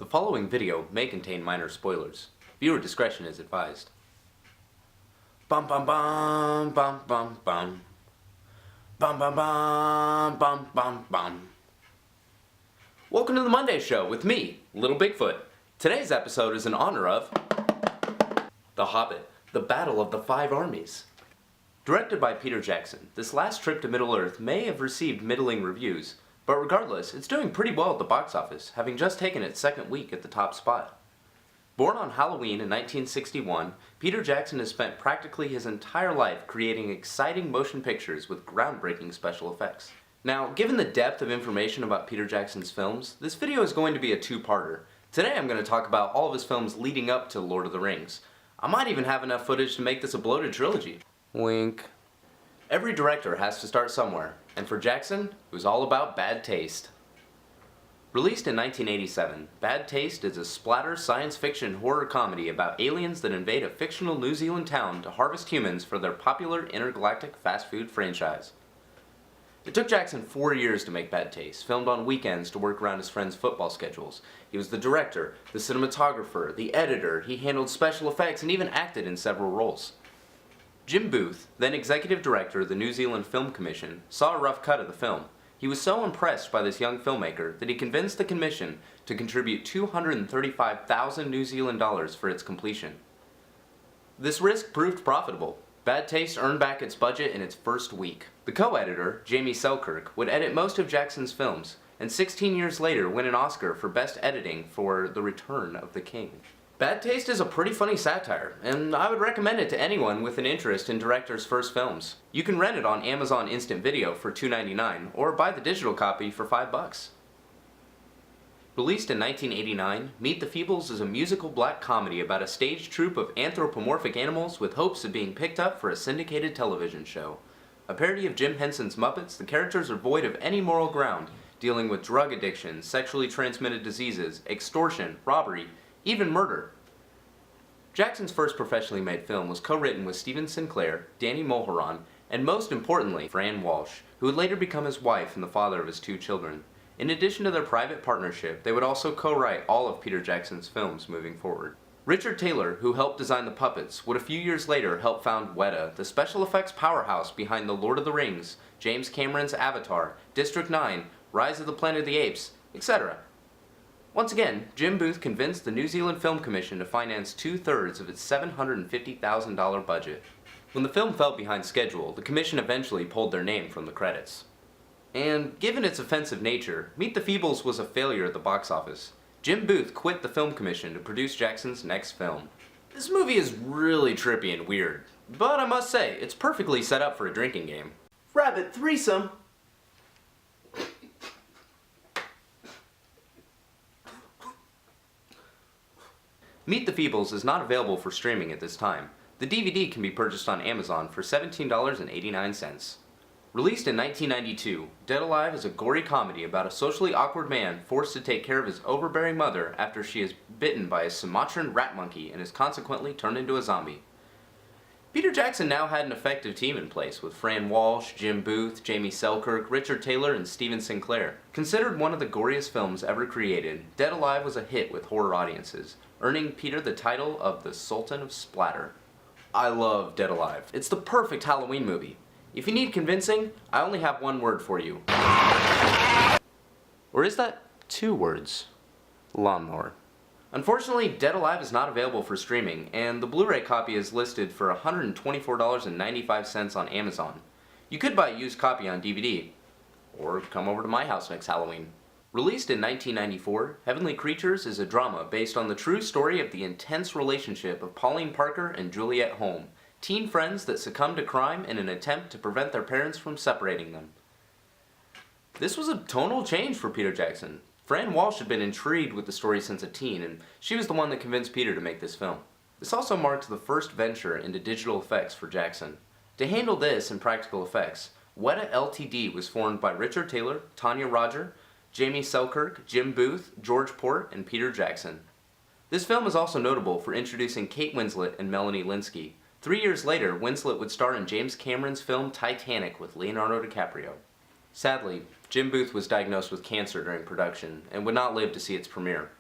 The following video may contain minor spoilers. Viewer discretion is advised. Bum bum bum bum bum bum. Bum bum bum bum bum bum. Welcome to the Monday Show with me, Little Bigfoot. Today's episode is in honor of The Hobbit, The Battle of the Five Armies. Directed by Peter Jackson, this last trip to Middle-earth may have received middling reviews, but regardless, it's doing pretty well at the box office, having just taken its second week at the top spot. Born on Halloween in 1961, Peter Jackson has spent practically his entire life creating exciting motion pictures with groundbreaking special effects. Now, given the depth of information about Peter Jackson's films, this video is going to be a two-parter. Today I'm going to talk about all of his films leading up to Lord of the Rings. I might even have enough footage to make this a bloated trilogy. Wink. Every director has to start somewhere, and for Jackson, it was all about bad taste. Released in 1987, Bad Taste is a splatter science fiction horror comedy about aliens that invade a fictional New Zealand town to harvest humans for their popular intergalactic fast food franchise. It took Jackson 4 years to make Bad Taste, filmed on weekends to work around his friends' football schedules. He was the director, the cinematographer, the editor, he handled special effects, and even acted in several roles. Jim Booth, then executive director of the New Zealand Film Commission, saw a rough cut of the film. He was so impressed by this young filmmaker that he convinced the commission to contribute 235,000 New Zealand dollars for its completion. This risk proved profitable. Bad Taste earned back its budget in its first week. The co-editor, Jamie Selkirk, would edit most of Jackson's films, and 16 years later win an Oscar for Best Editing for The Return of the King. Bad Taste is a pretty funny satire, and I would recommend it to anyone with an interest in directors' first films. You can rent it on Amazon Instant Video for $2.99, or buy the digital copy for $5. Released in 1989, Meet the Feebles is a musical black comedy about a stage troupe of anthropomorphic animals with hopes of being picked up for a syndicated television show. A parody of Jim Henson's Muppets, the characters are void of any moral ground, dealing with drug addiction, sexually transmitted diseases, extortion, robbery, even murder. Jackson's first professionally made film was co-written with Stephen Sinclair, Danny Mulheron, and most importantly, Fran Walsh, who would later become his wife and the father of his two children. In addition to their private partnership, they would also co-write all of Peter Jackson's films moving forward. Richard Taylor, who helped design the puppets, would a few years later help found Weta, the special effects powerhouse behind The Lord of the Rings, James Cameron's Avatar, District 9, Rise of the Planet of the Apes, etc. Once again, Jim Booth convinced the New Zealand Film Commission to finance 2/3 of its $750,000 budget. When the film fell behind schedule, the commission eventually pulled their name from the credits. And given its offensive nature, Meet the Feebles was a failure at the box office. Jim Booth quit the film commission to produce Jackson's next film. This movie is really trippy and weird, but I must say, it's perfectly set up for a drinking game. Rabbit threesome! Meet the Feebles is not available for streaming at this time. The DVD can be purchased on Amazon for $17.89. Released in 1992, Dead Alive is a gory comedy about a socially awkward man forced to take care of his overbearing mother after she is bitten by a Sumatran rat monkey and is consequently turned into a zombie. Peter Jackson now had an effective team in place with Fran Walsh, Jim Booth, Jamie Selkirk, Richard Taylor, and Stephen Sinclair. Considered one of the goriest films ever created, Dead Alive was a hit with horror audiences, earning Peter the title of the Sultan of Splatter. I love Dead Alive. It's the perfect Halloween movie. If you need convincing, I only have one word for you. Or is that 2 words? Lawnmower. Unfortunately, Dead Alive is not available for streaming, and the Blu-ray copy is listed for $124.95 on Amazon. You could buy a used copy on DVD, or come over to my house next Halloween. Released in 1994, Heavenly Creatures is a drama based on the true story of the intense relationship of Pauline Parker and Juliet Holm, teen friends that succumb to crime in an attempt to prevent their parents from separating them. This was a tonal change for Peter Jackson. Fran Walsh had been intrigued with the story since a teen, and she was the one that convinced Peter to make this film. This also marked the first venture into digital effects for Jackson. To handle this and practical effects, Weta Ltd was formed by Richard Taylor, Tanya Roger, Jamie Selkirk, Jim Booth, George Port, and Peter Jackson. This film is also notable for introducing Kate Winslet and Melanie Lynskey. 3 years later, Winslet would star in James Cameron's film Titanic with Leonardo DiCaprio. Sadly, Jim Booth was diagnosed with cancer during production and would not live to see its premiere.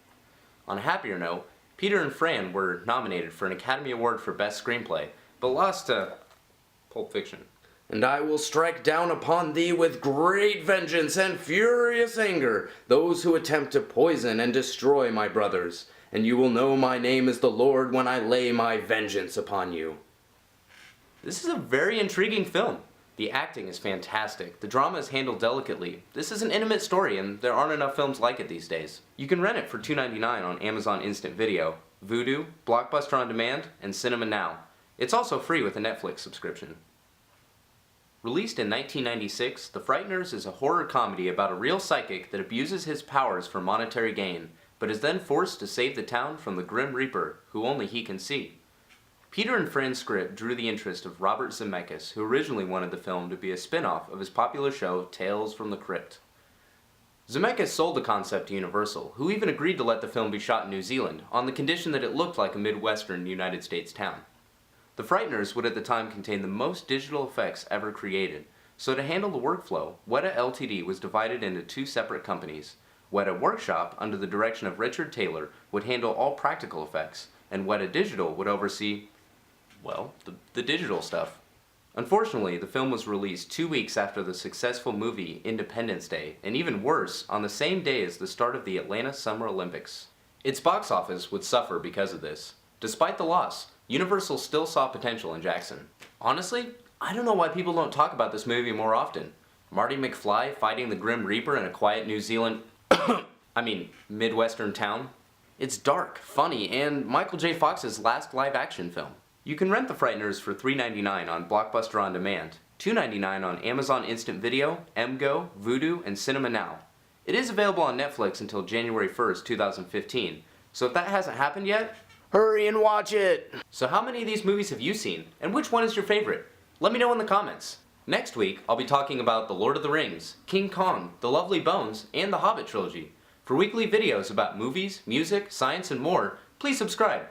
On a happier note, Peter and Fran were nominated for an Academy Award for Best Screenplay, but lost to Pulp Fiction. And I will strike down upon thee with great vengeance and furious anger those who attempt to poison and destroy my brothers, and you will know my name is the Lord when I lay my vengeance upon you. This is a very intriguing film. The acting is fantastic. The drama is handled delicately. This is an intimate story, and there aren't enough films like it these days. You can rent it for $2.99 on Amazon Instant Video, Vudu, Blockbuster On Demand, and Cinema Now. It's also free with a Netflix subscription. Released in 1996, The Frighteners is a horror comedy about a real psychic that abuses his powers for monetary gain, but is then forced to save the town from the Grim Reaper, who only he can see. Peter and Fran's script drew the interest of Robert Zemeckis, who originally wanted the film to be a spin-off of his popular show Tales from the Crypt. Zemeckis sold the concept to Universal, who even agreed to let the film be shot in New Zealand, on the condition that it looked like a Midwestern United States town. The Frighteners would at the time contain the most digital effects ever created, so to handle the workflow, Weta Ltd. Was divided into two separate companies. Weta Workshop, under the direction of Richard Taylor, would handle all practical effects, and Weta Digital would oversee, well, the digital stuff. Unfortunately, the film was released 2 weeks after the successful movie Independence Day, and even worse, on the same day as the start of the Atlanta Summer Olympics. Its box office would suffer because of this. Despite the loss, Universal still saw potential in Jackson. Honestly, I don't know why people don't talk about this movie more often. Marty McFly fighting the Grim Reaper in a quiet New Zealand, Midwestern town. It's dark, funny, and Michael J. Fox's last live-action film. You can rent The Frighteners for $3.99 on Blockbuster On Demand, $2.99 on Amazon Instant Video, MGO, Vudu, and Cinema Now. It is available on Netflix until January 1st, 2015, so if that hasn't happened yet, hurry and watch it! So how many of these movies have you seen, and which one is your favorite? Let me know in the comments. Next week, I'll be talking about The Lord of the Rings, King Kong, The Lovely Bones, and the Hobbit trilogy. For weekly videos about movies, music, science, and more, please subscribe.